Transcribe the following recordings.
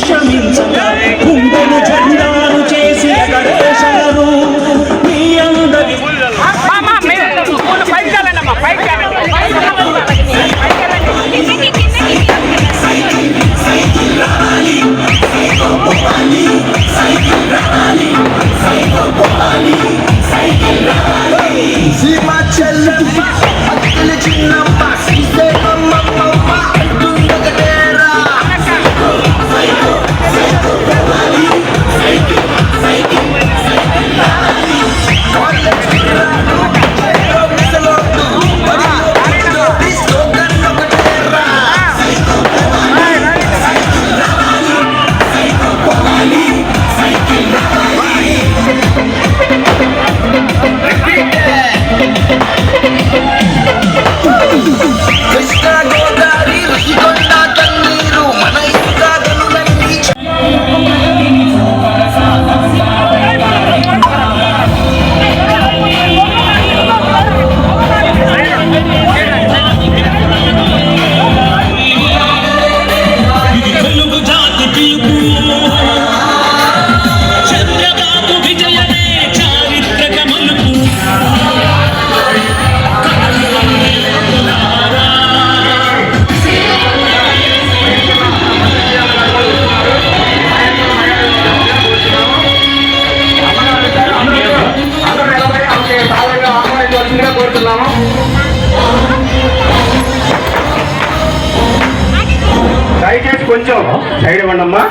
గుండెను జెండాను చేసి ఎగరేశారు మీ అందరి సీమా చెల్లి అక్కలు చిన్నమ్మ సీసే అమ్మమ్మ అంటుండగటేరా దయచేసి కొంచెం సైడ్ ఇవ్వండమ్మా.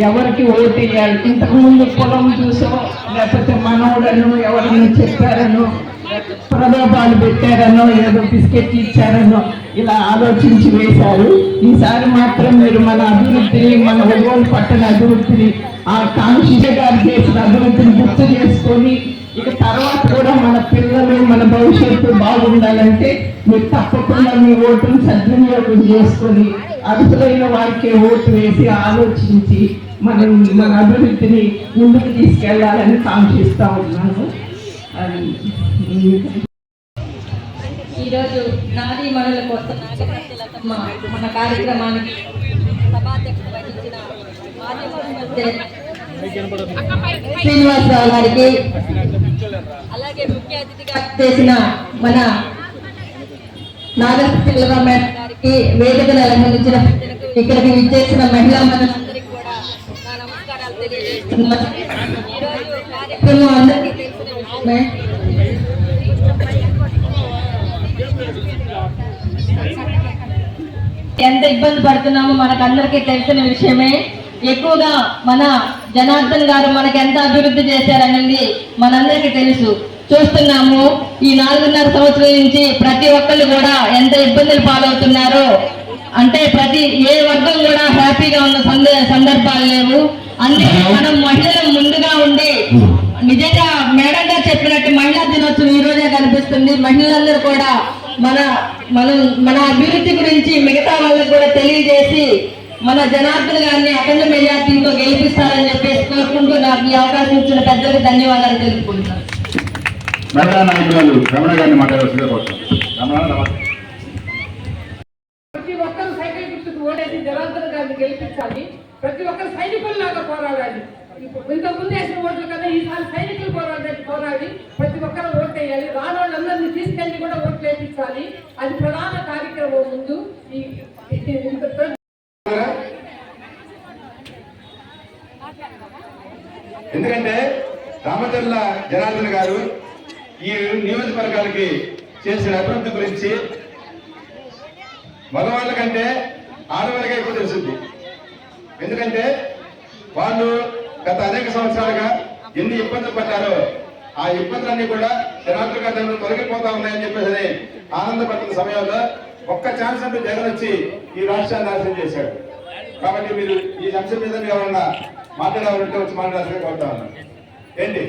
ఎవరికి ఓటు వేయాలి, ఇంతకు ముందు పొలం చూసో లేకపోతే మనోడను ఎవరైనా చెప్పారనో ప్రలోభాలు పెట్టారనో ఏదో బిస్కెట్లు ఇచ్చారనో ఇలా ఆలోచించి వేశారు. ఈసారి మాత్రం మీరు మన అభివృద్ధిని, మన ఒంగోలు పట్టణ అభివృద్ధిని, ఆ కాంక్ష గారు చేసిన అభివృద్ధిని గుర్తు చేసుకొని ఇక తర్వాత కూడా మన పిల్లలు మన భవిష్యత్తు బాగుండాలంటే మీరు తప్పకుండా మీ ఓటును సద్వినియోగం చేసుకొని అర్హులైన వారికి ఓటు వేసి ఆలోచించి మన అభివృద్ధిని ముందుకు తీసుకెళ్లాలని కాంక్షిస్తా ఉన్నాను. ఈరోజు నాది మనల కోసం మన కార్యక్రమానికి సభాధ్యక్షత వహించిన శ్రీనివాసరావు గారికి, అలాగే ముఖ్య అతిథిగా చేసిన మన నాగపిల్లరావు మేడం గారికి, వేదికను అలంకరించిన ఇక్కడికి విచ్చేసిన మహిళా మనందరికీ కూడా నా నమస్కారాలు తెలియజేస్తున్నాను. ఈరోజు కార్యక్రమం అందరికీ తెలిసిన విషయమే. ఎంత ఇబ్బంది పడుతున్నామో మనకందరికీ తెలిసిన విషయమే. ఎక్కువగా మన జనార్దన్ గారు మనకి ఎంత అభివృద్ధి చేశారనేది మనందరికీ తెలుసు, చూస్తున్నాము. ఈ 4.5 సంవత్సరాల నుంచి ప్రతి ఒక్కళ్ళు కూడా ఎంత ఇబ్బందులు పాలవుతున్నారో, అంటే ప్రతి ఏ వర్గం కూడా హ్యాపీగా ఉన్న సందర్భాలు లేవు. అందుకే మనం మహిళలు ముందుగా ఉండి నిజంగా మేడం గారు చెప్పినట్టు మహిళా దినోత్సవం ఈ రోజే కనిపిస్తుంది. మహిళలందరూ కూడా మన అభివృద్ధి గురించి మిగతా వాళ్ళకు కూడా తెలియజేసి మన జనార్దన్ గారిని అఖండ మెజార్టీతో గెలిపిస్తారని చెప్పేసి కోరుకుంటూ నాకు ఈ అవకాశం ఇచ్చిన పెద్దలకు ధన్యవాదాలు తెలుపుకుంటున్నాను. ప్రతి ఒక్కరు సైకిల్ గుర్తుకు ఓడేసి జనార్దన్ గారిని గెలిపించాలి. ప్రతి ఒక్కరు సైనికుల్లాగా పోరాడాలి. ఇంతకుముందు వేసిన ఓట్లు కదా, ఈసారి సైనికులు పోరాడి ప్రతి ఒక్కరు ఓట్లు వేయాలి. రానోళ్ళందరినీ తీసుకెళ్లి కూడా ఓట్లు వేయించాలి. అది ప్రధాన కార్యక్రమం. ముందు ఎందుకంటే దామచర్ల జనార్దన్ గారు ఈ నియోజకవర్గాలకి చేసిన అభివృద్ధి గురించి మగవాళ్ళ కంటే ఆడవాళ్ళకే ఎక్కువ తెలుస్తుంది. ఎందుకంటే వాళ్ళు గత అనేక సంవత్సరాలుగా ఎన్ని ఇబ్బందులు పడ్డారో ఆ ఇబ్బందులన్నీ కూడా జనార్దన్ గారు తొలగిపోతా ఉన్నాయని చెప్పేసి ఆనందపడుతున్న సమయంలో ఒక్క ఛాన్స్ అంటూ జగన్ వచ్చి ఈ రాష్ట్రాన్ని నాశనం చేశాడు. కాబట్టి మీరు ఈ అంశం మీద ఎవరన్నా మాట్లాడాలంటే వచ్చి మాట్లాడాల్సి కోరుతా ఉన్నా. ఏంటి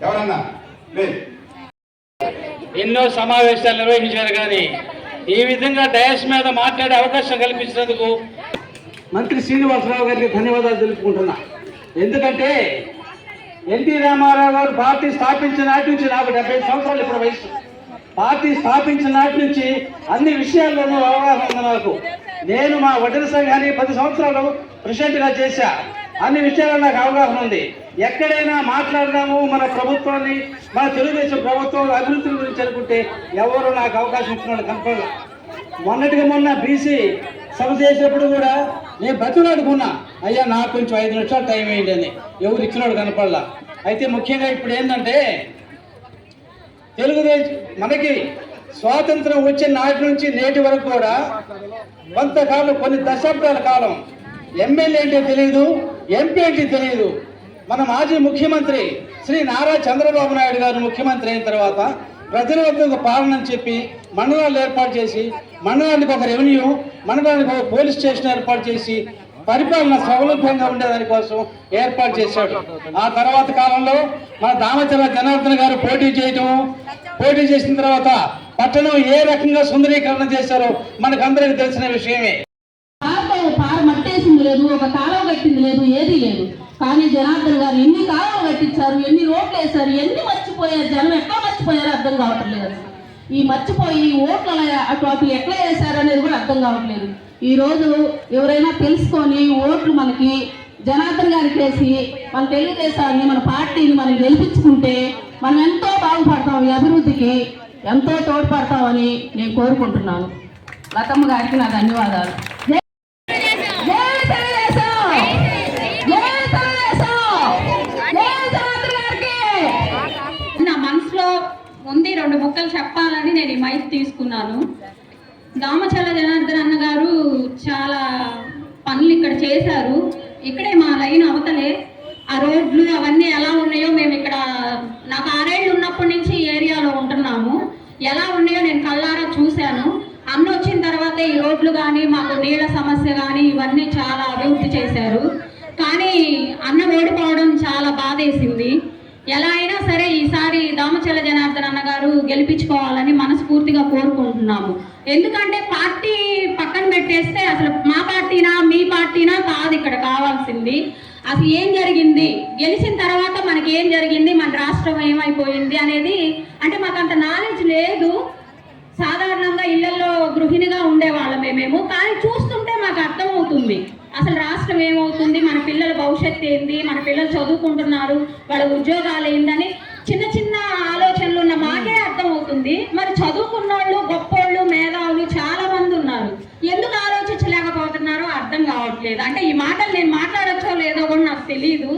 ఎవరన్నా లేదు. ఎన్నో సమావేశాలు నిర్వహించారు కానీ ఈ విధంగా డయాస్ మీద మాట్లాడే అవకాశం కల్పించినందుకు మంత్రి శ్రీనివాసరావు గారికి ధన్యవాదాలు తెలుపుకుంటున్నా. ఎందుకంటే ఎన్టీ రామారావు గారు పార్టీ స్థాపించిన నాటి నుంచి, నాకు 75 సంవత్సరాలు ఇప్పుడు వయసు, పార్టీ స్థాపించిన నాటి నుంచి అన్ని విషయాల్లోనూ అవగాహన ఉంది నాకు. నేను మా వడ్డెర సంఘాన్ని 10 సంవత్సరాలు ప్రెసిడెంట్గా చేశా. అన్ని విషయాల్లో నాకు అవగాహన ఉంది. ఎక్కడైనా మాట్లాడదాము మన ప్రభుత్వాన్ని, మన తెలుగుదేశం ప్రభుత్వం అభివృద్ధి గురించి అనుకుంటే ఎవరు నాకు అవకాశం ఇచ్చినాడు కనపడలా. మొన్నటిగా మొన్న బీసీ సభ చేసినప్పుడు కూడా నేను బతులాడుకున్నా, అయ్యా నాకు కొంచెం 5 నిమిషాలు టైం వేయండి అని. ఎవరు ఇచ్చినాడు కనపడలా. అయితే ముఖ్యంగా ఇప్పుడు ఏంటంటే తెలుగుదేశం మనకి స్వాతంత్రం వచ్చిన నాటి నుంచి నేటి వరకు కూడా కొంతకాలం, కొన్ని దశాబ్దాల కాలం ఎమ్మెల్యే అంటే తెలియదు, ఎంపీ అంటే తెలియదు. మన మాజీ ముఖ్యమంత్రి శ్రీ నారా చంద్రబాబు నాయుడు గారు ముఖ్యమంత్రి అయిన తర్వాత ప్రజల వద్ద ఒక పాలన అని చెప్పి మండలాలు ఏర్పాటు చేసి, మండలానికి ఒక రెవెన్యూ, మండలానికి ఒక పోలీస్ స్టేషన్ ఏర్పాటు చేసి పరిపాలన సౌలభ్యంగా ఉండేదానికోసం ఏర్పాటు చేశాడు. ఆ తర్వాత కాలంలో మన దామచర్ల జనార్దన్ గారు పోటీ చేసిన తర్వాత పట్టణం ఏ రకంగా సుందరీకరణ చేశారో మనకందరికీ తెలిసిన విషయమే. పార మట్టేసింది లేదు, ఒక కాలువ కట్టింది లేదు, ఏదీ లేదు. కానీ జనార్దన్ గారు ఎన్ని కాలువలు కట్టించారు, ఎన్ని రోడ్లు వేశారు, ఎన్ని మర్చిపోయారు. జనం ఎట్లా మర్చిపోయారో అర్థం కావట్లేదు. ఈ మర్చిపోయి ఓట్లు అటు ఎట్లా వేశారు అనేది కూడా అర్థం కావట్లేదు. ఈరోజు ఎవరైనా తెలుసుకొని ఓట్లు మనకి జనార్దన్ గారికి వేసి మన తెలుగుదేశాన్ని, మన పార్టీని మనం గెలిపించుకుంటే మనం ఎంతో బాగుపడతాం, ఈ అభివృద్ధికి ఎంతో తోడ్పడతామని నేను కోరుకుంటున్నాను. లతమ్మ గారికి నా ధన్యవాదాలు. నా మనసులో ఉంది 2 ముక్కలు చెప్పాలని నేను ఈ మైక్ తీసుకున్నాను. దామచర్ల జనార్దన్ అన్న గారు చాలా పనులు ఇక్కడ చేశారు. ఇక్కడే మా లైన్ అవతలే ఆ రోడ్లు అవన్నీ ఎలా ఉన్నాయో మేము ఇక్కడ, నాకు 6 ఏళ్ళు ఉన్నప్పటి నుంచి ఈ ఏరియాలో ఉంటున్నాము. ఎలా ఉన్నాయో నేను కళ్ళారా చూశాను. అన్న వచ్చిన తర్వాత ఈ రోడ్లు కానీ, మాకు నీళ్ళ సమస్య కానీ ఇవన్నీ చాలా అభివృద్ధి చేశారు. కానీ అన్న ఓడిపోవడం చాలా బాధేసింది. ఎలా అయినా సరే ఈసారి దామచర్ల జనార్దన్ అన్న గారు గెలిపించుకోవాలని మనస్ఫూర్తిగా కోరుకుంటున్నాము. ఎందుకంటే పార్టీ పక్కన పెట్టేస్తే అసలు మా పార్టీనా మీ పార్టీనా కాదు ఇక్కడ కావాల్సింది. అసలు ఏం జరిగింది, గెలిచిన తర్వాత మనకి ఏం జరిగింది, మన రాష్ట్రం ఏమైపోయింది అనేది అంటే మాకు అంత నాలెడ్జ్ లేదు. సాధారణంగా ఇళ్లలో గృహిణిగా ఉండేవాళ్ళమే మేము. కానీ చూస్తుంటే మాకు అర్థమవుతుంది అసలు రాష్ట్రం ఏమవుతుంది, మన పిల్లల భవిష్యత్తు ఏంది, మన పిల్లలు చదువుకుంటున్నారు, వాళ్ళ ఉద్యోగాలు ఏందని చిన్న చిన్న ఆలోచనలు ఉన్న మాకే అర్థమవుతుంది. మరి చదువుకున్న వాళ్ళు, గొప్పోళ్ళు, మేధావులు చాలా మంది ఉన్నారు. ఎందుకు ఆలోచించలేకపోతున్నారో అర్థం కావట్లేదు. అంటే ఈ మాటలు నేను మాట్లాడచ్చో లేదో కూడా నాకు తెలియదు.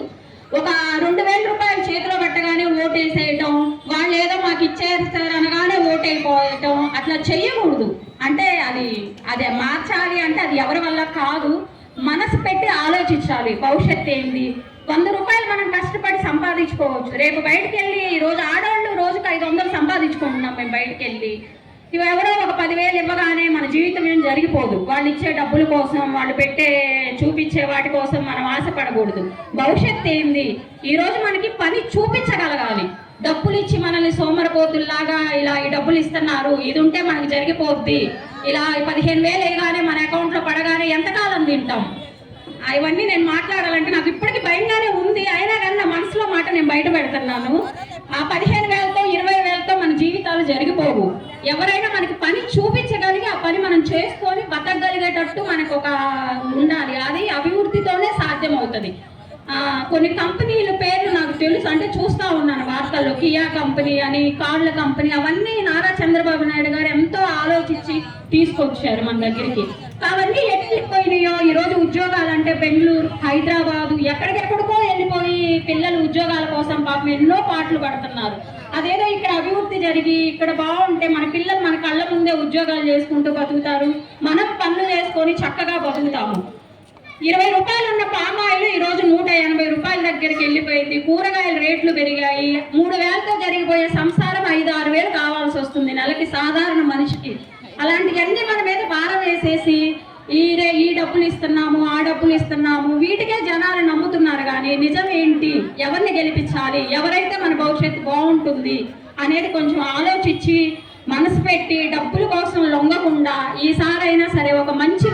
ఒక 2000 రూపాయలు చేతిలో పెట్టగానే ఓటేసేయటం, వాళ్ళు ఏదో మాకు ఇచ్చేస్తారు అనగానే ఓటైపోయటం, అట్లా చెయ్యకూడదు. అంటే అది మార్చాలి అంటే అది ఎవరి వల్ల కాదు. మనసు పెట్టి ఆలోచించాలి. భవిష్యత్తు ఏంది, 100 రూపాయలు మనం కష్టపడి సంపాదించుకోవచ్చు. రేపు బయటకు వెళ్ళి ఈరోజు ఆడవాళ్ళు రోజుకి 500 సంపాదించుకుంటున్నాం మేము బయటకు వెళ్ళి. ఎవరో ఒక 10,000 ఇవ్వగానే మన జీవితం ఏం జరిగిపోదు. వాళ్ళు ఇచ్చే డబ్బుల కోసం, వాళ్ళు చూపించే వాటి కోసం మనం ఆశపడకూడదు. భవిష్యత్తు ఏంది, ఈరోజు మనకి పని చూపించగలగాలి. డబ్బులు ఇచ్చి మనల్ని సోమరపోతుల్లాగా ఇలా ఈ డబ్బులు ఇస్తున్నారు, ఇది ఉంటే మనకి జరిగిపోద్ది, ఇలా 15,000 వేయగానే మన అకౌంట్లో పడగానే ఎంతకాలం తింటాం. ఇవన్నీ నేను మాట్లాడాలంటే నాకు ఇప్పటికీ భయంగానే ఉంది. అయినా కానీ నా మనసులో మాట నేను బయట పెడుతున్నాను. ఆ 15,000తో 20,000తో మన జీవితాలు జరిగిపోవు. ఎవరైనా మనకి పని చూపించగలిగి ఆ పని మనం చేసుకొని బతకగలిగేటట్టు మనకు ఒక ఉండాలి. అది అభివృద్ధితోనే సాధ్యమవుతుంది. కొన్ని కంపెనీల పేర్లు నాకు తెలుసు, అంటే చూస్తూ ఉన్నాను వార్తల్లో. కియా కంపెనీ అని, కార్ల కంపెనీ, అవన్నీ నారా చంద్రబాబు నాయుడు గారు ఎంతో ఆలోచించి తీసుకొచ్చారు మన దగ్గరికి. అవన్నీ ఎటు వెళ్ళిపోయినాయో ఈరోజు ఉద్యోగాలు అంటే బెంగళూరు, హైదరాబాదు, ఎక్కడికెక్కడికో వెళ్ళిపోయి పిల్లలు ఉద్యోగాల కోసం పాపం ఎన్నో పాటలు పడుతున్నారు. అదేదో ఇక్కడ అభివృద్ధి జరిగి ఇక్కడ బాగుంటే మన పిల్లలు మన కళ్ళ ముందే ఉద్యోగాలు చేసుకుంటూ బతుకుతారు, మనం పనులు చేసుకొని చక్కగా బతుకుతాము. 20 రూపాయలు ఉన్న పామాయిల్ ఈరోజు 180 రూపాయల దగ్గరికి వెళ్ళిపోయింది. కూరగాయల రేట్లు పెరిగాయి. 3,000తో జరిగిపోయే సంసారం 5-6 వేలు కావాల్సి వస్తుంది నెలకి సాధారణ మనిషికి. అలాంటివన్నీ మన మీద భారం వేసేసి ఈ డబ్బులు ఇస్తున్నాము, ఆ డబ్బులు ఇస్తున్నాము, వీటికే జనాలు నమ్ముతున్నారు. కానీ నిజం ఏంటి, ఎవరిని గెలిపించాలి, ఎవరైతే మన భవిష్యత్తు బాగుంటుంది అనేది కొంచెం ఆలోచించి మనసు పెట్టి డబ్బుల కోసం లొంగకుండా ఈసారైనా సరే ఒక మంచి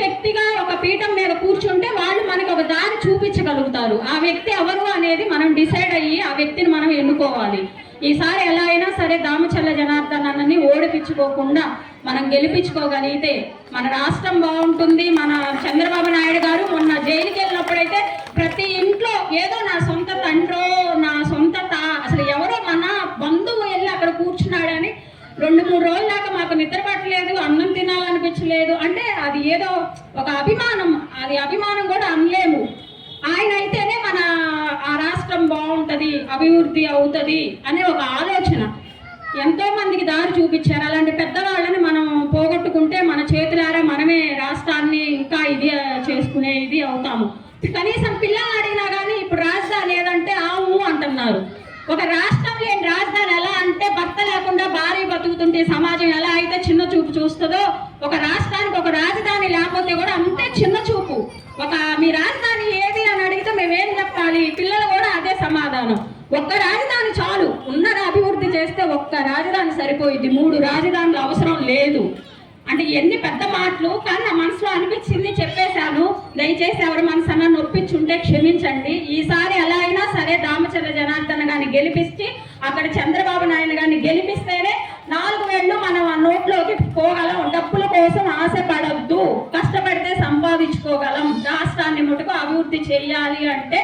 వ్యక్తిగా ఒక పీఠం మీద కూర్చుంటే వాళ్ళు మనకి ఒక దారి చూపించగలుగుతారు. ఆ వ్యక్తి ఎవరు అనేది మనం డిసైడ్ అయ్యి ఆ వ్యక్తిని మనం ఎన్నుకోవాలి. ఈసారి ఎలా అయినా సరే దామచల్ల జనార్దన్ అన్నని ఓడిపించుకోకుండా మనం గెలిపించుకోగలిగితే మన రాష్ట్రం బాగుంటుంది. మన చంద్రబాబు నాయుడు గారు మొన్న జైలుకి వెళ్ళినప్పుడైతే ప్రతి ఇంట్లో ఏదో నా సొంత తండ్రో నా సొంత అసలు ఎవరో మన బంధువు వెళ్ళి అక్కడ కూర్చున్నాడని 2-3 రోజుల దాకా మాకు నిద్ర పట్టలేదు, అన్నం తినాలనిపించలేదు. అంటే అది ఏదో ఒక అభిమానం, అది అభిమానం కూడా అనలేము. ఆయన అయితేనే మన ఆ రాష్ట్రం బాగుంటుంది, అభివృద్ధి అవుతుంది అనే ఒక ఆలోచన. ఎంతో మందికి దారి చూపించారు. అలాంటి పెద్దవాళ్ళని మనం పోగొట్టుకుంటే మన చేతులారా మనమే రాష్ట్రాన్ని ఇంకా ఇది చేసుకునే ఇది అవుతాము. కనీసం పిల్లల్ని అడిగినా కానీ ఇప్పుడు రాజధాని ఏదంటే ఆవు అంటున్నారు. ఒక రాష్ట్రం లేని రాజధాని ఎలా అంటే భర్త లేకుండా భార్య బతుకుతుంటే సమాజం ఎలా అయితే చిన్న చూపు చూస్తుందో, ఒక రాష్ట్రానికి ఒక రాజధాని లేకపోతే కూడా అంతే చిన్న చూపు. మీ రాజధాని ఏది అని అడిగితే మేమేం చెప్పాలి? పిల్లలు కూడా అదే సమాధానం. ఒక్క రాజధాని చాలు, ఉన్నది అభివృద్ధి చేస్తే ఒక్క రాజధాని సరిపోయింది, 3 రాజధానులు అవసరం లేదు. అంటే ఎన్ని పెద్ద మాటలు, కానీ నా మనసులో అనిపించింది చెప్పేశాను. దయచేసి ఎవరి మనసన్నా నొప్పించుంటే క్షమించండి. ఈసారి ఎలా అయినా సరే దామచల్ల జనార్దన్ గారిని గెలిపించి అక్కడ చంద్రబాబు నాయుడు గారిని గెలిపిస్తేనే 4 వేళ్ళు మనం ఆ నోట్లోకి పోగలం. డబ్బుల కోసం ఆశపడద్దు, కష్టపడితే సంపాదించుకోగలం. రాష్ట్రాన్ని ముట్టుకు అభివృద్ధి చేయాలి అంటే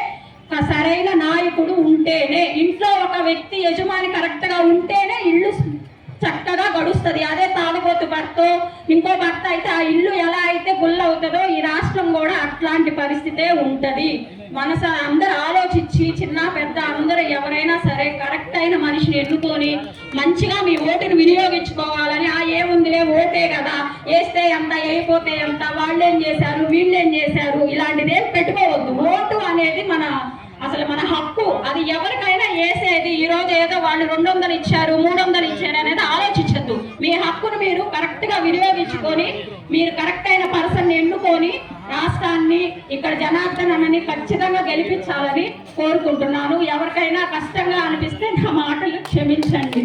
సరైన నాయకుడు ఉంటేనే, ఇంట్లో ఒక వ్యక్తి యజమాని కరెక్ట్గా ఉంటేనే ఇల్లు చక్కగా గడుస్తుంది. అదే తాగుబోతు భర్త ఇంకో భర్త అయితే ఆ ఇల్లు ఎలా అయితే గుల్ల అవుతుందో ఈ రాష్ట్రం కూడా అట్లాంటి పరిస్థితే ఉంటుంది. అందరూ ఆలోచించి చిన్న పెద్ద అందరూ ఎవరైనా సరే కరెక్ట్ అయిన మనిషిని ఎన్నుకొని మంచిగా మీ ఓటును వినియోగించుకోవాలని. ఏముందిలే ఓటే కదా, వేస్తే ఎంత వేయపోతే ఎంత, వాళ్ళేం చేశారు వీళ్ళేం చేశారు ఇలాంటిదేం పెట్టుకోవద్దు. ఓటు అనేది అసలు మన హక్కు. అది ఎవరికైనా వేసేది. ఈరోజు ఏదో వాళ్ళు 200 ఇచ్చారు 300 ఇచ్చారు అనేది ఆలోచించద్దు. మీ హక్కును మీరు కరెక్ట్గా వినియోగించుకొని మీరు కరెక్ట్ అయిన పర్సన్ ఎన్నుకొని రాష్ట్రాన్ని ఇక్కడ జనార్దన్ అన్నని ఖచ్చితంగా గెలిపించాలని కోరుకుంటున్నాను. ఎవరికైనా కష్టంగా అనిపిస్తే నా మాటలు క్షమించండి.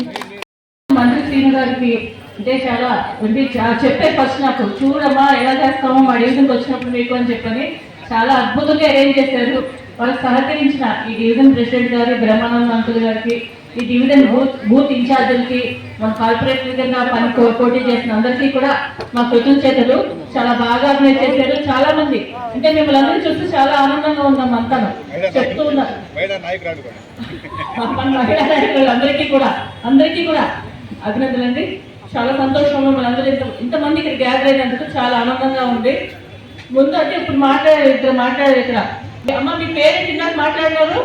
మంత్రి శ్రీను గారికి చాలా చెప్పే ఫస్ట్ నాకు చూడమ్మా ఎలా చేస్తామో మా డివిజన్కి వచ్చినప్పుడు మీకు అని చెప్పని చాలా అద్భుతంగా అరేంజ్ చేశారు. వాళ్ళకి సహకరించిన ఈ డివిజన్ ప్రెసిడెంట్ గారి బ్రహ్మానంద అంకుల్ గారికి, ఈ డివిజన్ బూత్ ఇన్ఛార్జీలకి, మన కార్పొరేటర్ గా పోటీ చేసిన అందరికీ కూడా మా కృతజ్ఞతలు. చాలా బాగా ఆర్గనైజ్ చేశారు. చాలా మంది అంటే మిమ్మల్ని అందరూ చూస్తే చాలా ఆనందంగా ఉన్నాం అంతా చెప్తూ ఉన్నారు. మహిళా నాయకులు అందరికీ కూడా అభినందనండి. చాలా సంతోషంగా మనందరూ ఇంతమంది ఇక్కడ గ్యాదర్ అయినందుకు చాలా ఆనందంగా ఉంది. ముందు అంటే ఇప్పుడు మాట్లాడారు ఇక్కడ అమ్మ మీ పేరెంట్ ఇందాక మాట్లాడినారు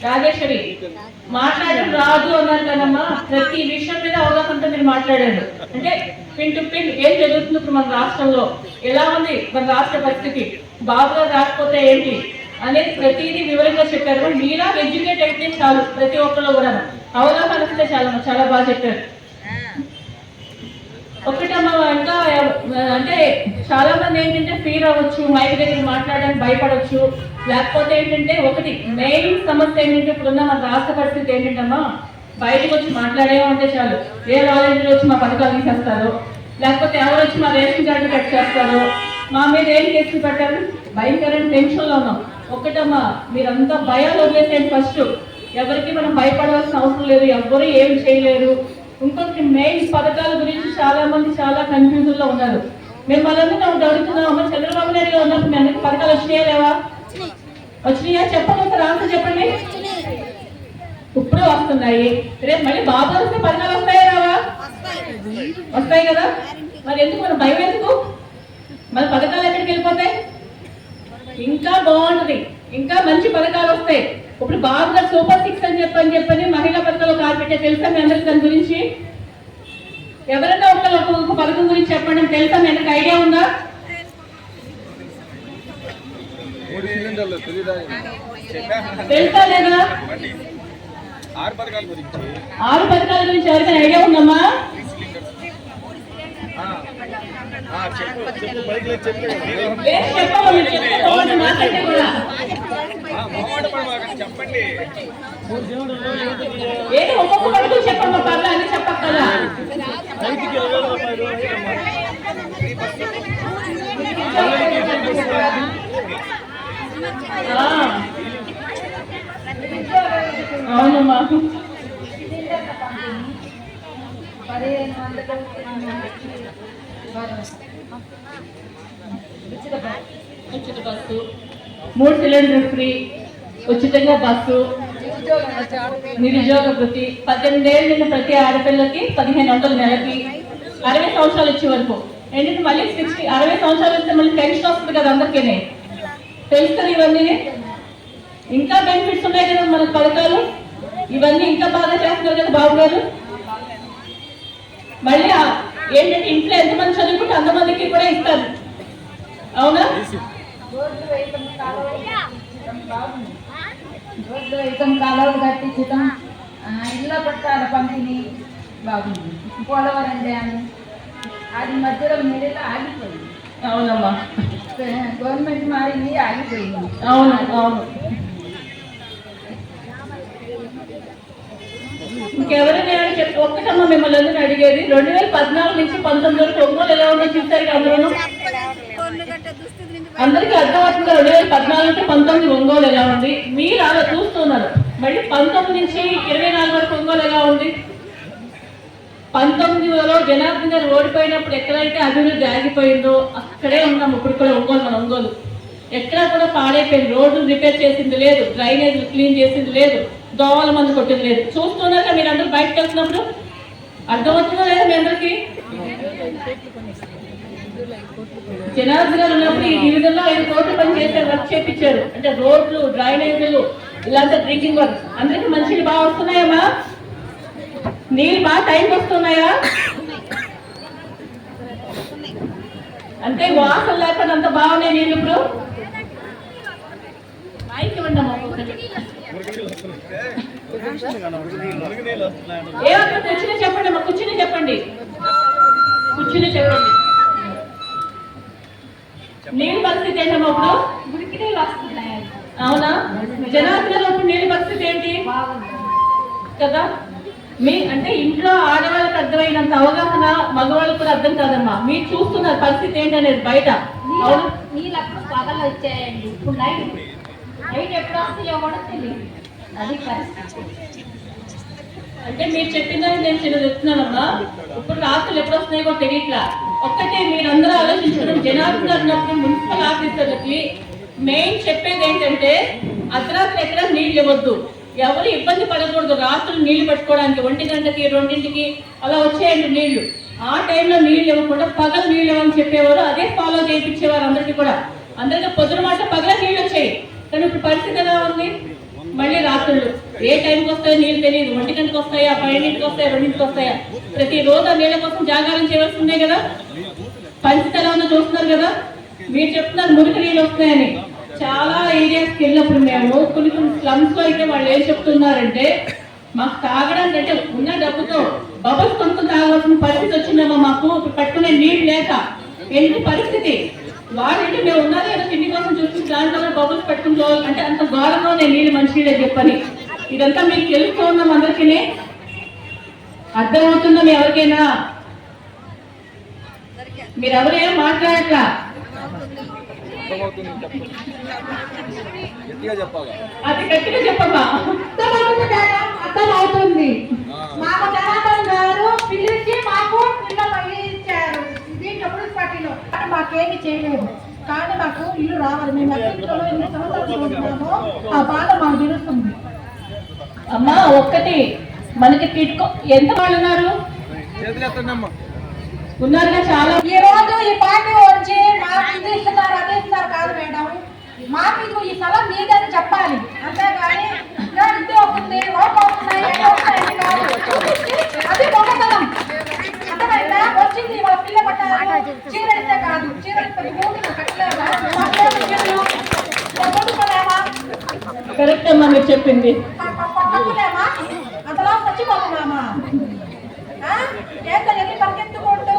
రాజేశ్వరి. మాట్లాడడం రాదు అన్నారు కదమ్మా, ప్రతి విషయం మీద అవగాహనతో మీరు మాట్లాడారు. అంటే పిన్ టు పిన్ ఏం జరుగుతుంది ఇప్పుడు మన రాష్ట్రంలో, ఎలా ఉంది మన రాష్ట్ర పరిస్థితి, బాబుగా రాకపోతే ఏంటి అనేది ప్రతిదీ వివరంగా చెప్పారు. మీలా ఎడ్యుకేట్ అయితే చాలు, ప్రతి ఒక్కరు కూడా అవగాహన వస్తే చాలా బాగా చెప్పారు. ఒకటమ్మా ఇంకా అంటే చాలా మంది ఏంటంటే ఫీల్ అవ్వచ్చు, మైక్ దగ్గర మాట్లాడడానికి భయపడవచ్చు. లేకపోతే ఏంటంటే ఒకటి మెయిన్ సమస్య ఏంటంటే ఇప్పుడున్న మన రాష్ట్ర పరిస్థితి ఏంటంటమ్మా, బయటకు వచ్చి మాట్లాడేమంటే చాలు ఏ వాలంటీర్లు వచ్చి మా పథకాలు తీసేస్తారు, లేకపోతే ఎవరు వచ్చి మా రేషన్ కార్డు కట్ చేస్తారు, మా మీద ఏం కేసులు పెట్టారు, భయంకరమైన టెన్షన్లో ఉన్నాం. ఒకటమ్మా మీరంతా భయాలు వదిలేసేది ఫస్ట్. ఎవరికి మనం భయపడవలసిన అవసరం లేదు, ఎవ్వరూ ఏం చేయలేరు. ఇంకొకటి మెయిన్ పథకాల గురించి చాలా మంది చాలా కన్ఫ్యూజన్ లో ఉన్నారు. మేము వాళ్ళందరూ అడుగుతున్నామా, చంద్రబాబు నాయుడు గారు ఉన్నప్పుడు మీ అందరికి పథకాలు వచ్చినాయా లేవా? వచ్చినాయా చెప్పండి, ఒక ఆన్సర్ చెప్పండి. ఇప్పుడు వస్తున్నాయి. రేపు మళ్ళీ బాబు వస్తే పథకాలు వస్తాయా రావా? వస్తాయి కదా. మరి ఎందుకు మన భయం ఎందుకు? మన పథకాలు ఎక్కడికి వెళ్ళిపోతాయి? ఇంకా బాగుంటది, ఇంకా మంచి పథకాలు వస్తాయి. ఇప్పుడు బాబు గారు సూపర్ 6 అని చెప్పని మహిళా పథకాలు కాలు పెట్టే తెలుసా మీ అందరికి? దాని గురించి ఎవరైనా ఒక్క పథకం గురించి చెప్పండి, తెలుసా మీ అందరికి? ఐడియా ఉందా? తెలుసా లేదా? 6 పథకాల గురించి ఎవరికైనా ఐడియా ఉందమ్మా? చెప్పండి. ఏది ఒక్కొక్క పథకం చెప్పమ్మా, పర్లే అని చెప్పక్కదా? అవునమ్మా. ఉచిత బస్సు, 3 సిలిండర్ ఫ్రీ, ఉచితంగా బస్సు, నిరుద్యోగ వృత్తి, 18 ఏళ్ళు నిన్న ప్రతి ఆడపిల్లకి 1500 నెలకి, 60 సంవత్సరాలు వచ్చే వరకు. ఏంటంటే మళ్ళీ 60 సంవత్సరాలు వస్తే మళ్ళీ పెన్షన్ వస్తుంది కదా అందరికీ. తెలుస్తుంది ఇవన్నీ. ఇంకా బెనిఫిట్స్ ఉన్నాయి కదా మనకు పథకాలు. ఇవన్నీ ఇంకా బాగా చేస్తున్నారు కదా బాబు గారు. మళ్ళీ ఏంటంటే ఇంట్లో ఎంతమంది చదువుకుంటే అంతమందికి కూడా ఇస్తారు, అవునా? కాలువలు కట్టించడం, ఇళ్ళ పట్టాల పంపిణీ బాగుంది. పోలవరం డ్యాము అది మధ్యలో మిడిలో ఆగిపోయింది. అవునమ్మా, గవర్నమెంట్ మారింది, ఆగిపోయింది. అవును అవును. ఇంకెవరైనా చెప్పి ఒక్కటమ్మా మిమ్మల్ని అందరూ అడిగేది, 2014 నుంచి 19 వరకు ఒంగోలు ఎలా ఉందో చూస్తారు కదా అందరూ? అందరికీ అర్థమవుతుందా? 2014 నుంచి 19 ఒంగోలు ఎలా ఉంది? మీరు అలా చూస్తున్నారు. మళ్ళీ 19 నుంచి 24 వరకు ఒంగోలు ఎలా ఉంది? 19లో జనార్దన్ గారు ఓడిపోయినప్పుడు ఎక్కడైతే అభివృద్ధి ఆగిపోయిందో అక్కడే ఉన్నాం ఇప్పుడు కూడా. ఒంగోలు మన ఒంగోలు ఎక్కడా కూడా పాడైపోయింది. రోడ్లు రిపేర్ చేసింది లేదు, డ్రైనేజ్ క్లీన్ చేసింది లేదు, దోవల మందు కొట్టింది లేదు. చూస్తున్నారా మీరు అందరూ బయటకు వెళ్తున్నప్పుడు? అర్థమవుతుందా లేదా మీ అందరికి? జనార్దన్ గారు ఉన్నప్పుడు ఈ డివిజన్లో 5 కోట్ల పని చేసే వర్క్ చేయించారు. అంటే రోడ్లు, డ్రైనేజీలు, ఇలాంటి డ్రింకింగ్ వర్క్. అందరికి మంచిలు బాగా వస్తున్నాయమ్మా? నీళ్ళు బాగా టైంకి వస్తున్నాయా? అంటే వాసన లేకుండా అంత బాగున్నాయి నీళ్ళు ఇప్పుడు? మైక్ ఇవ్వండి అమ్మా ఒక్కొక్కటి. ఏమన్నా కూర్చుని చెప్పండి అమ్మా, కూర్చుని చెప్పండి, కూర్చుని చెప్పండి. నీళ్ళ పరిస్థితి ఏంటమ్మా ఇప్పుడు? మురికి నీళ్ళు వస్తున్నాయి. అవునా? జనార్దన్ ఇప్పుడు నీళ్ళ పరిస్థితి ఏంటి కదా? మీ అంటే ఇంట్లో ఆడవాళ్ళకి అర్థమైనంత అవగాహన మగవాళ్ళకి కూడా అర్థం కాదమ్మా. మీరు చూస్తున్నారు పరిస్థితి ఏంటనేది బయట. అవును, నీళ్ళు అప్పుడు పగలు వచ్చాయండి, ఇప్పుడు నైట్ ఎప్పుడు వస్తాయో కూడా తెలియదు. అది పరిస్థితి. అంటే మీరు చెప్పిందని నేను చిన్న చెప్తున్నానమ్మా. ఇప్పుడు రాత్రులు ఎప్పుడు వస్తున్నాయో కూడా తెలియట్లా. ఒక్కటే మీరందరూ ఆలోచించడం, జనార్దన్ గారు ఉన్నప్పుడు మున్సిపల్ ఆఫీసర్లకి మెయిన్ చెప్పేది ఏంటంటే అర్ధరాత్రి ఎక్కడ నీళ్ళు ఇవ్వద్దు, ఎవరు ఇబ్బంది పడకూడదు. రాత్రులు నీళ్లు పెట్టుకోవడానికి 1 గంటకి 2ంటికి అలా వచ్చేయండి నీళ్లు. ఆ టైంలో నీళ్ళు ఇవ్వకుండా పగలు నీళ్ళు ఇవ్వని చెప్పేవారు. అదే ఫాలో చేయించేవారు అందరికీ కూడా. అందరికీ పొద్దున మాట పగల నీళ్ళు వచ్చాయి. కానీ ఇప్పుడు పరిస్థితి ఎలా ఉంది? మళ్ళీ రాత్రులు ఏ టైంకి వస్తాయో నీళ్ళు తెలియదు. 1 గంటకి వస్తాయా, 12ంటికి వస్తాయా, 2ంటికి వస్తాయా? ప్రతిరోజు ఆ నీళ్ళ కోసం జాగారం చేయవలసి ఉంది కదా. పరిస్థితి ఎలా ఉందో చూస్తున్నారు కదా. మీరు చెప్తున్నారు మురికి నీళ్ళు వస్తాయని. చాలా ఏరియాస్కి వెళ్ళినప్పుడు మేము కొన్ని స్లమ్స్ లో అయితే వాళ్ళు ఏం చెప్తున్నారంటే, మాకు తాగడానికి అంటే ఉన్న డబ్బుతో బబల్స్ కొనుక్కొని తాగవలసిన పరిస్థితి వచ్చిందమ్మా మాకు. పట్టుకునే నీళ్ళు లేక. ఎందుకు పరిస్థితి? వాళ్ళంటే మేము ఉన్నది ఏదో తిండి కోసం చూసి దాంట్లో బబుల్స్ పెట్టుకుంటూ అంటే అంత ఘోరంలో నేను నీళ్ళు మంచినీళ్ళే చెప్పని. ఇదంతా మీకు తెలుస్తూ ఉన్నాం అందరికీ. అర్థమవుతుందా మీ ఎవరికైనా? మీరు ఎవరేం మాట్లాడట్లా. అది గట్టిగా చెప్పమ్మా. అర్థం అవుతుంది. మాకు జనార్దన్ గారు పిలిచి మాకు పిల్లలు ఇచ్చారు. దీంట్లో పురుష పార్టీలో మాకేమి చేయలేదు, కానీ మాకు ఇల్లు రావాలి. మేము ఇంట్లో 8 సంవత్సరాలు చూస్తున్నాము. ఆ బాధ మాకు తెలుస్తుంది. అమ్మా ఒక్కటి మనకి కిట్కో ఎంత వాళ్ళు ఉన్నారుగా చాలా. ఈ రోజు ఈ పార్టీ వచ్చి మాకు ఇది ఇస్తున్నారు అది ఇస్తున్నారు కాదు మేడం, మాకు ఇది ఈ స్థలం మీదని చెప్పాలి, అంతేగాని ఇది అవుతుంది ఓట్లు అవుతున్నాయి అది దొంగతనం. అర్థమైందా? వచ్చింది వాళ్ళ పిల్ల పట్టారు చీర ఇస్తే కాదు, చీర కరెక్ట్ అమ్మా మీరు చెప్పింది. పట్టులేమా అంతలా చచ్చిపోతున్నామా? ఎన్ని పరిగెత్తుకుంటూ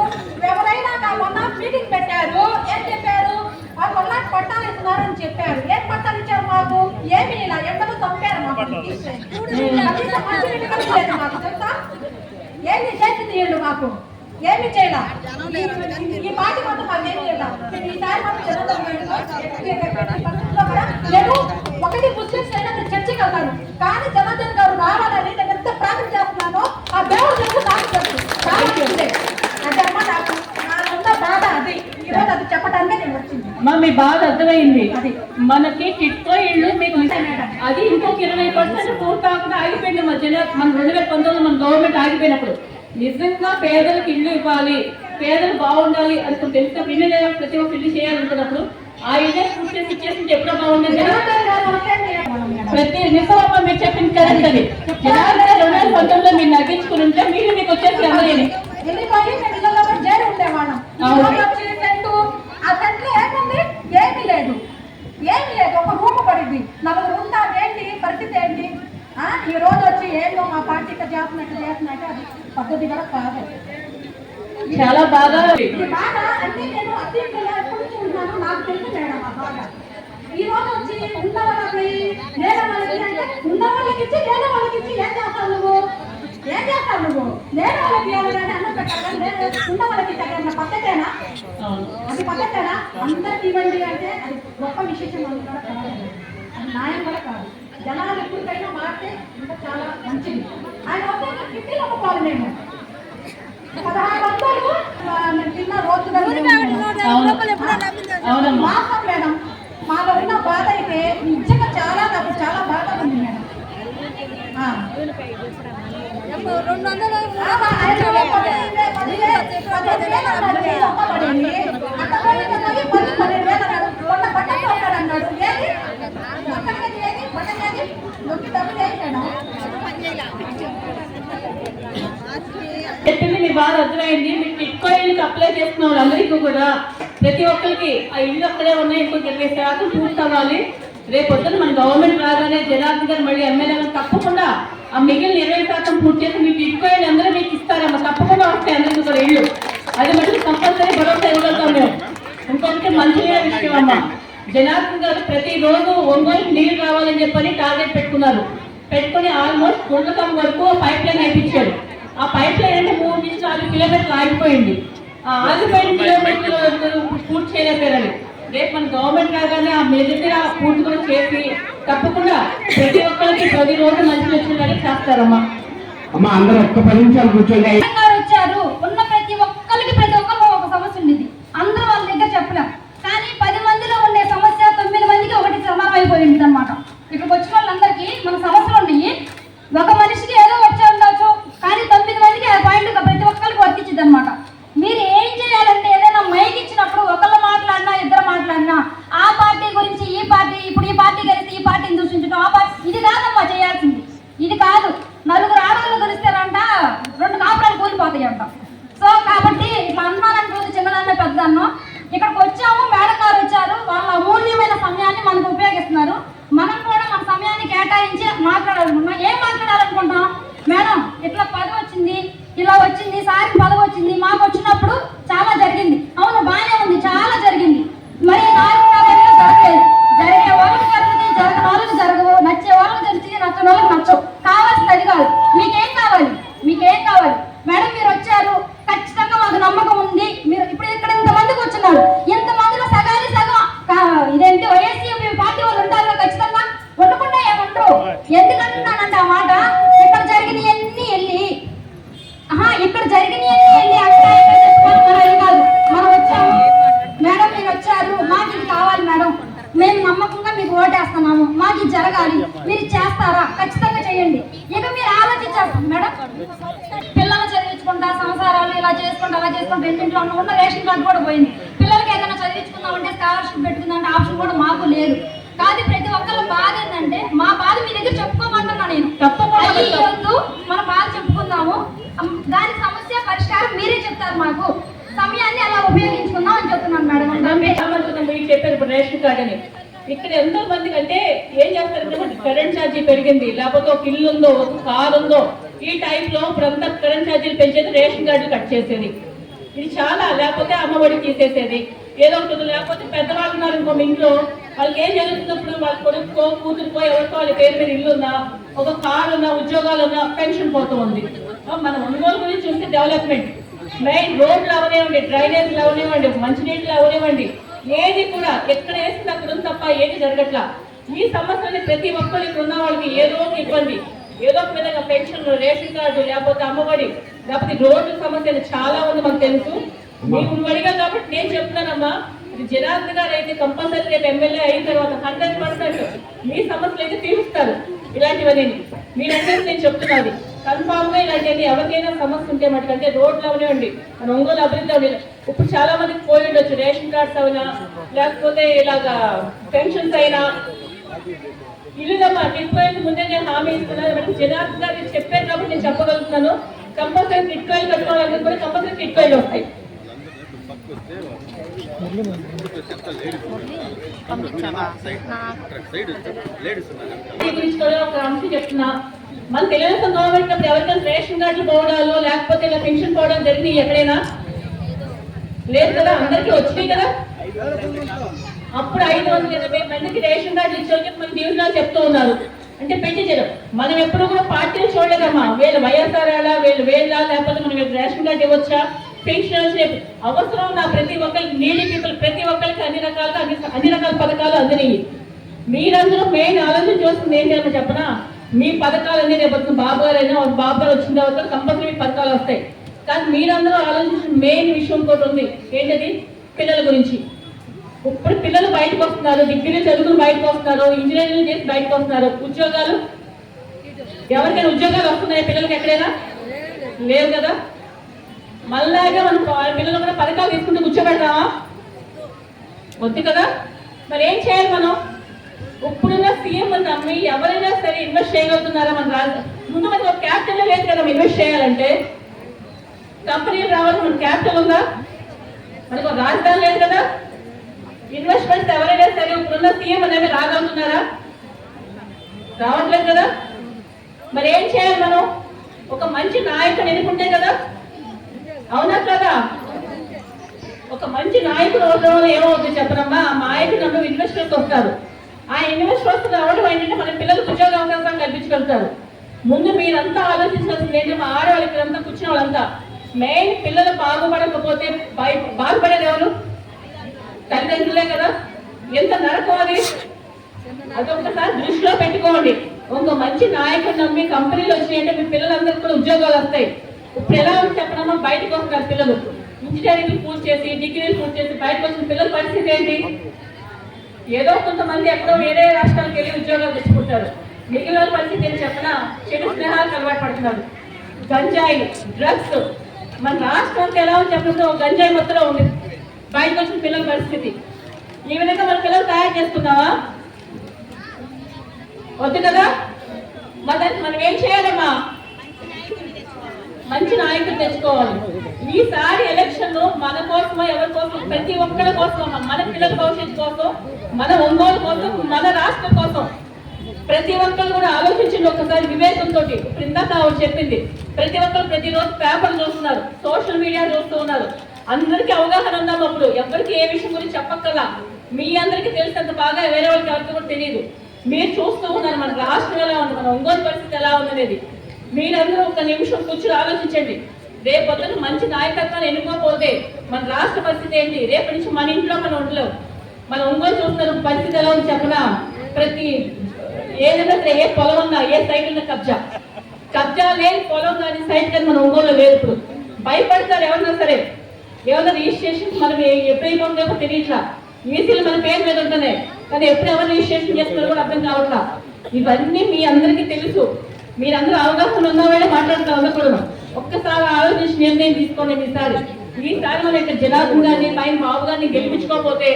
ఎవరైనా నా మొన్న మీటింగ్ పెట్టారు, ఏం చెప్పారు? వాళ్ళు మొన్న పట్టాలు ఇస్తున్నారని చెప్పారు. ఏం పట్టాలు ఇచ్చారు మాకు? ఏమి ఇలా ఎండలు చంపారు మాకు, మాకు తెలుసా? ఏమి చేసింది వీళ్ళు మాకు? ఏమి చేయాల? ఈ పార్టీ మాత్రం మాకు ఏమి చేయాల? ఈసారి లేదు ఒకటి ముస్లింస్ అయినా చర్చకి వెళ్తాను, కానీ జనార్దన్ గారు రావాలని నేను ఎంత ప్రార్థన చేస్తున్నానో ఆ దేవుడు తెలుసు, నాకు తెలుసు. అదమ్మా నాకు నాకున్న బాధ అది. ఈరోజు అది చెప్పడానికే నేను వచ్చింది. అమ్మా మీ బాధ అర్థమైంది. అది మనకి కిట్కో ఇళ్ళు మీకు అది ఇంకొక 20% పూర్తి కాకుండా ఆగిపోయింది. మన 2019 మన గవర్నమెంట్ ఆగిపోయినప్పుడు నిజంగా పేదలకు ఇల్లు ఇవ్వాలి, పేదలు బాగుండాలి అనుకుని తెలిసినప్పుడు ఇల్లు ప్రతి ఒక్క ఇల్లు చేయాలనుకున్నప్పుడు ఆ ఇల్లే పూర్తి చేసి ఇచ్చేసి ఎప్పుడో బాగుండేది. ప్రతి నిజమమ్మ మీరు చెప్పింది కరెక్ట్. అది జనాలు 2019లో మీరు నగ్గించుకుని ఉంటే మీరు మీకు వచ్చేసి అమ్మలేని ఏమీ లేదు, ఏమీ లేదు. ఒక రూమ్ పడింది, 4 ఉంటారు. ఏంటి పరిస్థితి ఏంటి? ఈ రోజు వచ్చి ఏంటో మా పార్టీకి చేస్తున్నట్టు అది పద్ధతి కూడా కాదు. చాలా బాగా బాగా అంటే నేను అత్యంతలో ఎప్పుడు నుంచి ఉన్నాను, నాకు తెలుసు మేడం ఆ బాగా. ఈ రోజు వచ్చి ఉన్న వాళ్ళకి లేని వాళ్ళకి అంటే ఉన్న వాళ్ళకి ఇచ్చి లేని వాళ్ళకి ఇచ్చి ఏం చేస్తావు నువ్వు? ఏం చేస్తావు నువ్వు? లేని వాళ్ళకి ఇవ్వాలని అన్నం పెట్టాలి, ఉన్న వాళ్ళకి ఇచ్చాక పద్ధతేనా? అది పద్ధతేనా? అందరికి ఇవ్వండి అంటే అది గొప్ప విశేషం అని కూడా కాదు, అది న్యాయం కూడా కాదు. జనాలు ఎప్పటికైనా మారితే ఇంకా చాలా మంచిది. ఆయన వస్తే కిట్టీలు అమ్ముకోవాలి. మేము 1600 తిన్న రోజు మాసం మేడం. మాలో ఉన్న బాధ అయితే నిజంగా చాలా నాకు చాలా బాధ ఉంది మేడం. 200 చెప్పింది మీ బాధ అర్థమైంది. మీకు టిక్కో ఇళ్ళకి అప్లై చేస్తున్న వాళ్ళందరికీ కూడా ప్రతి ఒక్కరికి ఆ ఇల్లు అక్కడే ఉన్నాయి, ఇంకొక 20% పూర్తి అవ్వాలి. రేపు పొద్దున మన గవర్నమెంట్ రాగానే జనార్దన్ గారు మళ్ళీ ఎమ్మెల్యేలను తప్పకుండా ఆ మిగిలిన 20% పూర్తి చేసి మీకు టిక్కో ఇళ్ళు అందరూ మీకు ఇస్తారమ్మా, తప్పకుండా వస్తాయి అందరికీ కూడా ఇల్లు. అది మటుకు కంపల్సరీ భరోసా ఇవ్వగలుగుతాం మేము. ఇంకొకటి మంచిగా విషయం అమ్మా, జనార్దన్ గారు ప్రతిరోజు ఒంగోలుకి నీళ్ళు రావాలని చెప్పని టార్గెట్ పెట్టుకుని ఆల్మోస్ట్ గుండకం వరకు పైప్ లైన్ వేయించారు. ఆ పైప్ లైన్ అంటే 3 నుంచి 4 కిలోమీటర్లు ఆగిపోయింది. ఆ ఆగిపోయిన కిలోమీటర్లు పూర్తి చేయలేకపోయారు. రేపు మన గవర్నమెంట్ రాగానే ఆ మెజారిటీ పూర్తి కూడా చేసి తప్పకుండా ప్రతి ఒక్కరికి ప్రతిరోజు మంచి వచ్చిందని చేస్తారమ్మా. అమ్మ అందరూ ఒక్క 10 నిమిషాలు కూర్చోండి. వచ్చారు ఉన్న ప్రతి ఒక్కరికి ఒక సమస్య ఉండేది, అందరూ వాళ్ళ దగ్గర చెప్పలేం. కానీ 10 మందిలో ఉండే సమస్య 9 మందికి ఒకటి సమానం అయిపోయింది అనమాట. ఇక్కడికి వచ్చిన వాళ్ళందరికీ మన సమస్యలు ఉన్నాయి. ఒక మనిషికి ఏదో వచ్చే ఉండొచ్చు, కానీ 9 మందికి ఆ పాయింట్ ప్రతి ఒక్కరికి వర్తించింది అనమాట. మీరు ఏం చేయాలంటే ఏదైనా మైక్ ఇచ్చినప్పుడు ఒకళ్ళు మాట్లాడినా ఇద్దరు మాట్లాడినా ఆ పార్టీ గురించి ఈ పార్టీ ఇప్పుడు ఈ పార్టీ కలిసి ఈ పార్టీని దూషించడం ఆ పార్టీ ఇది కాదమ్మా చేయాల్సింది. ఇది కాదు, నలుగురు ఆడవాళ్ళు కలిస్తారంట 2 కాపురాలు కూలిపోతాయంట. సో కాబట్టి ఇట్లా అన్నానంటే రోజు చిన్నదాన్న పెద్దదాన్నో ఇక్కడికి వచ్చాము, మేడం గారు వచ్చారు, వాళ్ళ అమూల్యమైన సమయాన్ని మనకు ఉపయోగిస్తున్నారు. మనం కూడా మన సమయాన్ని కేటాయించి మాట్లాడాలనుకుంటున్నాం. ఏం మాట్లాడాలనుకుంటున్నాం? మేడం ఇట్లా పదవి వచ్చింది, ఇలా వచ్చింది, సారికి పదవి వచ్చింది, మాకు వచ్చినప్పుడు చాలా జరిగింది. అవును బాగానే ఉంది, చాలా జరిగింది. మరి నాకు జరగలేదు. జరిగే వాళ్ళకి జరుగుతుంది, జరగని వాళ్ళకి జరగవు, నచ్చే వాళ్ళకి జరుగుతుంది, నచ్చని వాళ్ళకి నచ్చవు. కావాల్సింది అది కాదు. మీకేం కావాలి? మేడం మీరు వచ్చారు, ఖచ్చితంగా మాకు నమ్మకం ఉంది. మీరు ఇప్పుడు ఇక్కడ ఇంతమందికి వచ్చినారు, ఇంతమందిలో సగానికి సగం ఇదేంటి వైఎస్సీ పార్టీ వాళ్ళు ఉంటారు ఖచ్చితంగా, ఉండకుండా ఏమంటారు. ఎందుకంటున్నానంటే ఆ మాట ఇక్కడ జరిగినవన్నీ వెళ్ళి అక్కడ కాదు. మనం వచ్చాము మేడం, మీరు వచ్చారు, మాకు ఇది కావాలి మేడం, మేము నమ్మకంగా మీకు ఓటేస్తున్నాము, మాకు ఇది జరగాలి, మీరు చేస్తారా? ఖచ్చితంగా చేయండి. పిల్లలు చదివించుకుంటా సంసారాలు ఇలా చేసుకుంటా అలా చేసుకుంటా ఇంటింట్లో ఉన్న రేషన్ కార్డు కూడా పోయింది. పిల్లలకి ఏదైనా చదివించుకుందామంటే స్కాలర్షిప్ పెట్టుకుందామంటే ఆప్షన్ కూడా మాకు లేదు. కాదు ప్రతి ఒక్కళ్ళ బాధ ఏంటంటే మా బాధ మీ దగ్గర చెప్పుకోమంటున్నా నేను. తప్పకుండా మన బాధ చెప్పుకుందాము, దాని సమస్య పరిష్కారం మీరే చెప్తారు. మాకు సమయాన్ని అలా ఉపయోగించుకుందాం అని చెప్తున్నాను మేడం. మీరు చెప్పారు ఇప్పుడు రేషన్ కార్డు అని. ఇక్కడ ఎంతో మందికి అంటే ఏం చేస్తారంటే కరెంట్ ఛార్జీ పెరిగింది, లేకపోతే ఒక ఇల్లు ఉందో ఒక కారు ఉందో ఈ టైంలో ఇప్పుడంతా కరెంట్ ఛార్జీలు పెంచేది, రేషన్ కార్డులు కట్ చేసేది. ఇది చాలా, లేకపోతే అమ్మఒడి తీసేసేది ఏదో ఉంటుంది. లేకపోతే పెద్దవాళ్ళు ఉన్నారు ఇంకో ఇంట్లో, వాళ్ళకి ఏం జరుగుతున్నప్పుడు వాళ్ళ కొడుకో కూతురుకో ఎవరికో వాళ్ళ పేరు మీద ఇల్లు ఉన్నా, ఒక కారు ఉన్నా, ఉద్యోగాలు ఉన్నా పెన్షన్ పోతూ ఉంది. మన ఒంగోలు గురించి చూస్తే డెవలప్మెంట్ మెయిన్ రోడ్లు అవనివ్వండి, డ్రైనేజ్లు అవనివ్వండి, మంచినీళ్ళు అవనివ్వండి, ఏది కూడా ఎక్కడ వేసింది అక్కడ తప్ప ఏది జరగట్లా. ఈ సమస్యని ప్రతి ఒక్కరు ఇక్కడ ఉన్న వాళ్ళకి ఏదో ఒక ఇబ్బంది, ఏదో ఒక విధంగా పెన్షన్, రేషన్ కార్డు, లేకపోతే అమ్మఒడి, లేకపోతే రోడ్డు సమస్యలు చాలా ఉంది మనకు తెలుసు. మీకు అడిగా కాబట్టి నేను చెప్తున్నానమ్మా, ఇది జనార్దన్ గారు అయితే కంపల్సరీ రేపు ఎమ్మెల్యే అయిన తర్వాత 100% మీ సమస్యలు అయితే తీరుస్తారు. ఇలాంటివన్నీ మీరంటే నేను చెప్తున్నది కన్ఫామ్ గా ఇలాంటివన్నీ ఎవరికైనా సమస్య ఉంటే మటుకంటే రోడ్లు అవనివ్వండి, మన ఒంగోలు అభివృద్ధి అవని. ఇప్పుడు చాలా మందికి పోయి ఉండొచ్చు రేషన్ కార్డ్స్ అయినా, లేకపోతే ఇలాగా పెన్షన్స్ అయినా. ఇల్లుదమ్మా టిట్కోయిల్ ముందే నేను హామీ ఇస్తున్నాను. జనార్దన్ గారు చెప్పారు కాబట్టి నేను చెప్పగలుగుతున్నాను. కంపల్సరీ టిట్కోయిల్ కట్టుకోవాలని కూడా కంపల్సరీ టిట్కోయిల్ వస్తాయి. ఒక అంశం చెప్తున్నా, మన తెలుగుదేశం గవర్నమెంట్ అప్పుడు ఎవరికైనా రేషన్ కార్డులు పోవడాలు లేకపోతే ఇలా పెన్షన్ పోవడం జరిగింది ఎక్కడైనా లేదు కదా, అందరికీ వచ్చినాయి కదా. అప్పుడు 580 మందికి రేషన్ కార్డులు ఇచ్చే మన దీవెనలు చెప్తూ ఉన్నారు. అంటే పెట్టించడం మనం ఎప్పుడు కూడా పార్టీలు చూడలేదమ్మా, వీళ్ళు వైఎస్ఆర్ వీళ్ళు వేళ్ళ, లేకపోతే మనం రేషన్ కార్డు ఇవ్వచ్చా, పెన్షన్ అవసరం ఉన్న ప్రతి ఒక్కరికి, నీడి పీపుల్ ప్రతి ఒక్కరికి అన్ని రకాల పథకాలు అందినాయి. మీరందరూ మెయిన్ ఆలోచన చూస్తుంది ఏంటి అని చెప్పనా, మీ పథకాలన్నీ రేపు బాబు గారైనా బాబు గారు వచ్చిన తర్వాత కంపల్సరీ పథకాలు వస్తాయి. కానీ మీరందరూ ఆలోచించిన మెయిన్ విషయం కూడా ఉంది, ఏంటది పిల్లల గురించి. ఇప్పుడు పిల్లలు బయటకు వస్తున్నారు, డిగ్రీ చదువుకుని బయటకు వస్తున్నారు, ఇంజనీరింగ్ చేసి బయటకు వస్తున్నారు. ఉద్యోగాలు ఎవరికైనా ఉద్యోగాలు వస్తున్నాయి పిల్లలకి ఎక్కడైనా లేవు కదా. మళ్ళాగా మనం పిల్లలు కూడా పథకాలు తీసుకుంటూ కూర్చోబెడతామా, వద్దు కదా. మరి ఏం చేయాలి మనం? ఇప్పుడున్న సీఎం నమ్మి ఎవరైనా సరే ఇన్వెస్ట్ చేయగలుగుతున్నారా? మన ముందు మనకి ఒక క్యాపిటల్ లేదు కదా ఇన్వెస్ట్ చేయాలంటే. కంపెనీలు రావాలి, మన క్యాపిటల్ ఉందా? మనకు ఒక రాజధాని లేదు కదా. ఇన్వెస్ట్మెంట్స్ ఎవరైనా సరే ఇప్పుడున్న సీఎం అనేవి రాగలుగుతున్నారా? రావట్లేదు కదా. మరి ఏం చేయాలి మనం? ఒక మంచి నాయకుడు ఎన్నుకుంటే కదా, అవునా కదా. ఒక మంచి నాయకుడు అవడం ఏమవుతుంది చెప్పనమ్మా, ఆ నాయకుడు ఇన్వెస్టర్స్ వస్తారు. ఆ ఇన్వెస్టర్స్ రావడం ఏంటంటే మన పిల్లలకు ఉద్యోగ అవకాశం కల్పించగలుగుతారు. ముందు మీరంతా ఆలోచించాల్సింది ఏంటంటే మా ఆడవాళ్ళకి అంతా కూర్చున్న వాళ్ళంతా మెయిన్ పిల్లలు బాగుపడకపోతే బాగుపడేది ఎవరు? తల్లిదండ్రులే కదా. ఎంత నరకం అది, అదొకసారి దృష్టిలో పెట్టుకోండి. ఒక మంచి నాయకుడు నమ్మి కంపెనీలు వచ్చినాయంటే మీ పిల్లలందరికీ కూడా ఉద్యోగాలు వస్తాయి. ఇప్పుడు ఎలా ఉంది చెప్పనమ్మా, బయటకు వస్తున్నారు పిల్లలు, ఇంజనీరింగ్ పూర్తి చేసి డిగ్రీలు పూర్తి చేసి బయటకు వచ్చిన పిల్లల పరిస్థితి ఏంటి? ఏదో కొంతమంది ఎక్కడో వేరే రాష్ట్రాలకు వెళ్ళి ఉద్యోగాలు తెచ్చుకుంటారు. మిగిలిన పరిస్థితి ఏం చెప్పనా, చెడు స్నేహాలకు అలవాటు పడుతున్నారు. గంజాయి, డ్రగ్స్. మన రాష్ట్రానికి ఎలా ఉంది చెప్పడంతో గంజాయి మొత్తంలో ఉంది బయటకు వచ్చిన పిల్లల పరిస్థితి. ఈ విధంగా మన పిల్లలు తయారు చేసుకున్నావా? వద్దు కదా. మనం ఏం చేయాలమ్మా, మంచి నాయకులు తెచ్చుకోవాలి. ఈసారి ఎలక్షన్ మన కోసమో ఎవరి కోసం, ప్రతి ఒక్కరి కోసం, మన పిల్లల భవిష్యత్తు కోసం, మన ఒంగోలు కోసం, మన రాష్ట్రం కోసం ప్రతి ఒక్కరు కూడా ఆలోచించండి ఒకసారి వివేకంతో. ఇప్పుడు ఇందాక ఆవిడ చెప్పింది, ప్రతి ఒక్కరు ప్రతిరోజు పేపర్లు చూస్తున్నారు, సోషల్ మీడియా చూస్తూ ఉన్నారు. అందరికీ అవగాహన ఉందాం. అప్పుడు ఎవరికి ఏ విషయం గురించి చెప్పక్కర్లా, మీ అందరికీ తెలిసినంత బాగా వేరే వాళ్ళకి ఎవరికి కూడా తెలియదు. మీరు చూస్తూ ఉన్నారు మన రాష్ట్రం ఎలా ఉంది, మన ఒంగోలు పరిస్థితి ఎలా ఉందనేది. మీరందరూ ఒక నిమిషం కూర్చొని ఆలోచించండి. రేపొద్దున మంచి నాయకత్వాన్ని ఎన్నుకోకపోతే మన రాష్ట్ర పరిస్థితి ఏంటి? రేపటి నుంచి మన ఇంట్లో మనం ఉండలేం. మన ఒంగోలు చూస్తున్న పరిస్థితి ఎలా ఉంది చెప్పనా, ప్రతి ఏదైనా సరే ఏ పొలం ఉన్నా, ఏ సైట్ ఉన్నా కబ్జా లేని పొలం కానీ సైట్ కానీ మన ఒంగోలు లేదు. ఇప్పుడు భయపడతారు ఎవరన్నా సరే, ఏమన్నా రిజిస్ట్రేషన్ మనం ఎప్పుడైపోతుందో తెలియట్లా. ఈసీలు మన పేరు మీద ఉంటున్నాయి కానీ ఎప్పుడు ఎవరు రిజిస్ట్రేషన్ చేస్తున్నారో కూడా అర్థం కావట్లా. ఇవన్నీ మీ అందరికీ తెలుసు. మీరందరూ అవగాహన ఉన్నవాళ్ళే మాట్లాడుతూ ఉండకూడదు. ఒక్కసారి ఆలోచించి నిర్ణయం తీసుకోండి. ఈసారి మన యొక్క జనార్దన్ గారిని పైన బాబు గారిని గెలిపించుకోకపోతే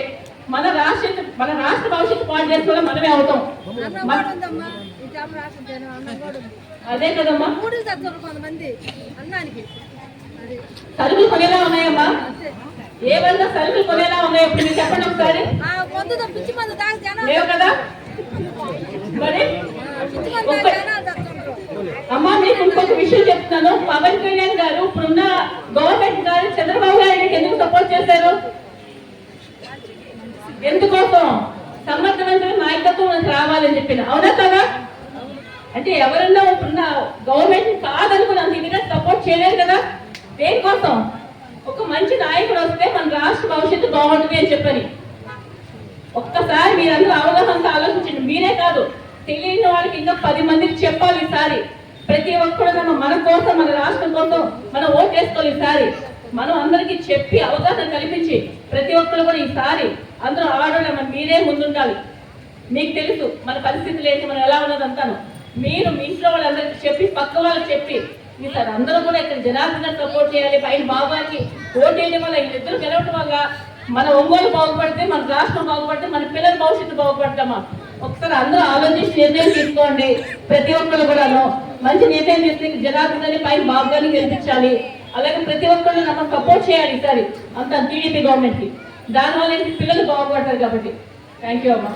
మన రాష్ట్ర భవిష్యత్తు పాటు చేసుకోవడం మనమే అవుతాం. అదే కదమ్మా, సరుకులు కొనేలా ఉన్నాయమ్మా, ఏమన్నా సరుకులు కొనేలా ఉన్నాయో ఇప్పుడు మీరు చెప్పండి ఒకసారి. లేవు కదా మరి. అమ్మా మీకు ఇంకొక విషయం చెప్తున్నాను. పవన్ కళ్యాణ్ గారు ఇప్పుడున్న గవర్నమెంట్ గారు చంద్రబాబు గారికి ఎందుకు సపోర్ట్ చేశారు? ఎందుకోసం? సమర్థవంతమైన నాయకత్వం మనకు రావాలని చెప్పిన, అవునా కదా? అంటే ఎవరన్నా ఇప్పుడున్న గవర్నమెంట్ కాదనుకుని అంత ఇదిగా సపోర్ట్ చేయలేదు కదా. దేనికోసం? ఒక మంచి నాయకుడు వస్తే మన రాష్ట్ర భవిష్యత్తు బాగుంటుంది అని చెప్పని. ఒక్కసారి మీరందరూ అవగాహనతో ఆలోచించండి. మీరే కాదు, తెలియని వాళ్ళకి ఇంకా 10 మందికి చెప్పాలి. ఈసారి ప్రతి ఒక్కరు మన కోసం, మన రాష్ట్రం కోసం మనం ఓటు వేసుకోవాలి. ఈసారి మనం అందరికీ చెప్పి అవగాహన కల్పించి ప్రతి ఒక్కరు కూడా ఈసారి అందరూ ఆడోళ్ళ మీరే ముందుండాలి. మీకు తెలుసు మన పరిస్థితులు ఏంటి, మనం ఎలా ఉన్నదంతాను. మీరు మీ ఇంట్లో వాళ్ళందరికీ చెప్పి, పక్క వాళ్ళకి చెప్పి, ఈసారి అందరూ కూడా ఇక్కడ జనార్దన్ సపోర్ట్ చేయాలి. పైన బాబాకి ఓటు వేయడం వల్ల వీళ్ళిద్దరు గెలవటం వల్ల మన ఒంగోలు బాగుపడితే, మన రాష్ట్రం బాగుపడితే, మన పిల్లల భవిష్యత్తు బాగుపడతామా? ఒకసారి అందరూ ఆలోచించి నిర్ణయం తీసుకోండి. ప్రతి ఒక్కరు కూడాను మంచి నిర్ణయం తీసుకుని జనార్దన్ పైన బాబు గారిని గెలిపించాలి. అలాగే ప్రతి ఒక్కరు మనం సపోర్ట్ చేయాలి ఈసారి అంత టీడీపీ గవర్నమెంట్ కి. దానివల్ల పిల్లలు బాగుపడతారు కాబట్టి. థ్యాంక్ యూ అమ్మా.